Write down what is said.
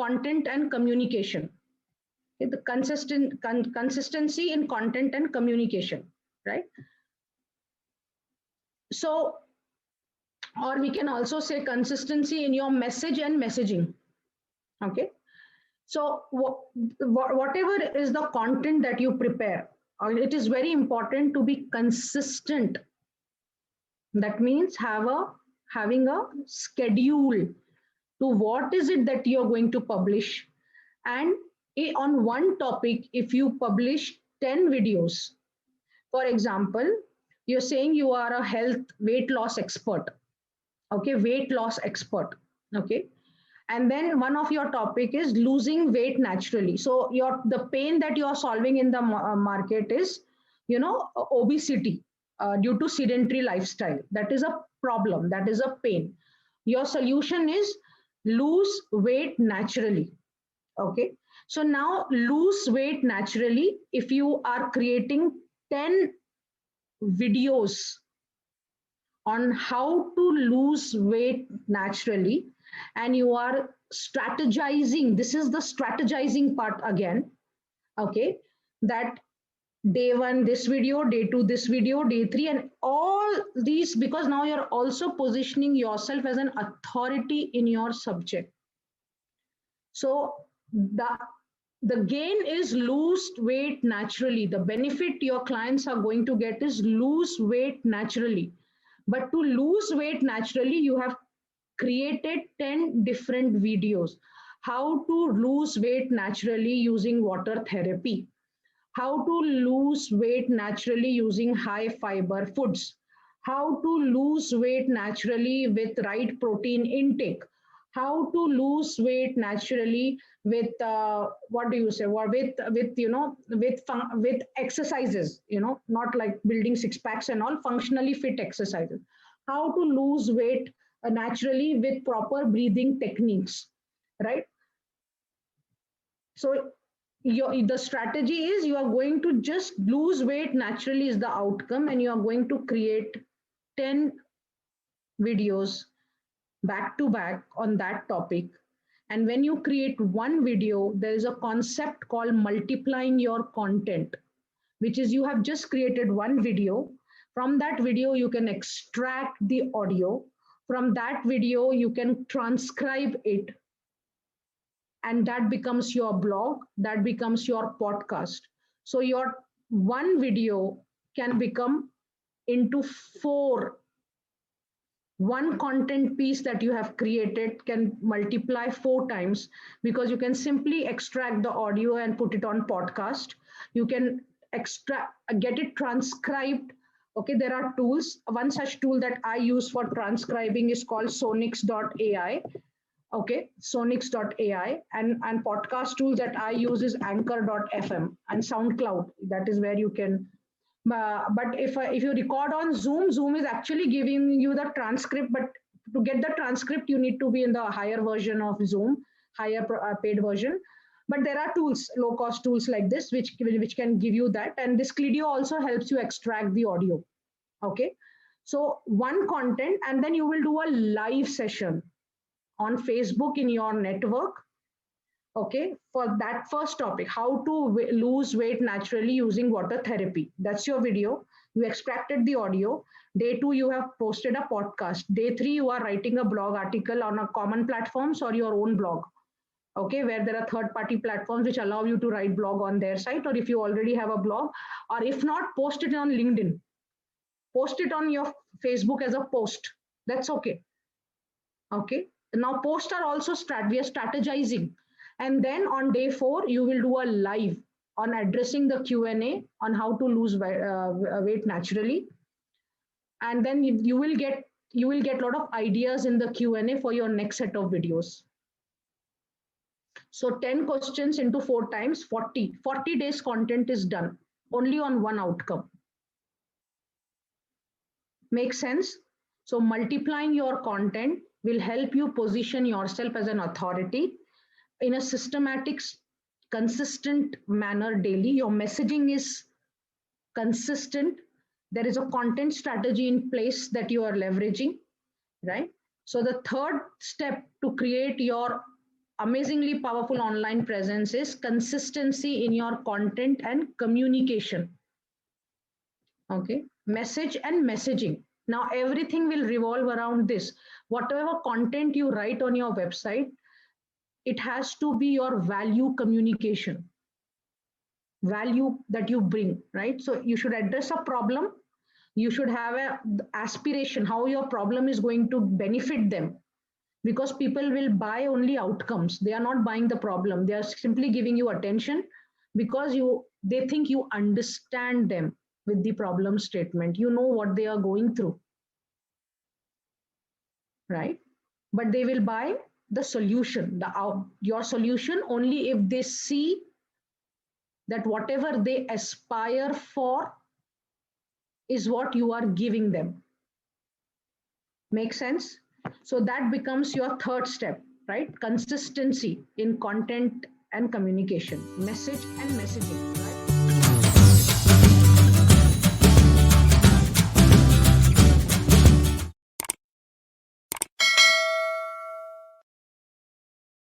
content and communication. Okay, the consistency in content and communication, right? So, or we can also say consistency in your message and messaging. Okay. So whatever is the content that you prepare, it is very important to be consistent. That means having a schedule to what is it that you're going to publish. And on one topic, if you publish 10 videos, for example, you're saying you are a health weight loss expert. Okay, weight loss expert. Okay, and then one of your topic is losing weight naturally. So the pain that you are solving in the market is, obesity due to sedentary lifestyle. That is a problem, that is a pain. Your solution is lose weight naturally. Okay, so now lose weight naturally. If you are creating 10 videos on how to lose weight naturally, and you are strategizing, this is the strategizing part again. Okay, that day one this video, day two this video, day three, and all these, because now you're also positioning yourself as an authority in your subject. So the gain is lose weight naturally. The benefit your clients are going to get is lose weight naturally. But to lose weight naturally, you have created 10 different videos. How to lose weight naturally using water therapy. How to lose weight naturally using high fiber foods. How to lose weight naturally with right protein intake. How to lose weight naturally with what do you say? With exercises. Not like building six packs and all. Functionally fit exercises. How to lose weight naturally with proper breathing techniques, right? So the strategy is you are going to just lose weight naturally is the outcome, and you are going to create 10 videos back to back on that topic. And when you create one video, there is a concept called multiplying your content, which is you have just created one video. From that video, you can extract the audio. From that video, you can transcribe it. And that becomes your blog, that becomes your podcast. So your one video can become into four. One content piece that you have created can multiply 4 times, because you can simply extract the audio and put it on podcast. You can get it transcribed. Okay, there are tools. One such tool that I use for transcribing is called sonix.ai. Okay, sonix.ai, and podcast tools that I use is anchor.fm and SoundCloud. That is where you can. But if you record on Zoom is actually giving you the transcript. But to get the transcript, you need to be in the higher version of Zoom, higher paid version. But there are tools, low cost tools like this, which can give you that. And this Clidio also helps you extract the audio. Okay, so one content, and then you will do a live session on Facebook in your network. Okay, for that first topic, how to lose weight naturally using water therapy. That's your video. You extracted the audio. Day 2, you have posted a podcast. Day 3, you are writing a blog article on a common platforms or your own blog. Okay, where there are third-party platforms which allow you to write blog on their site, or if you already have a blog, or if not, post it on LinkedIn. Post it on your Facebook as a post. That's okay. Okay. Now posts are also we are strategizing. And then on day 4, you will do a live on addressing the Q&A on how to lose weight naturally. And then you will get a lot of ideas in the Q&A for your next set of videos. So 10 questions into 4 times, 40 days content is done only on one outcome. Make sense? So multiplying your content will help you position yourself as an authority in a systematic, consistent manner daily. Your messaging is consistent. There is a content strategy in place that you are leveraging, right? So the third step to create your amazingly powerful online presence is consistency in your content and communication. Okay, message and messaging. Now everything will revolve around this. Whatever content you write on your website, it has to be your value communication, value that you bring, right? So you should address a problem, you should have a aspiration how your problem is going to benefit them, because people will buy only outcomes, they are not buying the problem, they are simply giving you attention because they think you understand them with the problem statement, you know what they are going through, right? But they will buy the solution, your solution only if they see that whatever they aspire for is what you are giving them. Make sense? So that becomes your third step, right? Consistency in content and communication, message and messaging, right?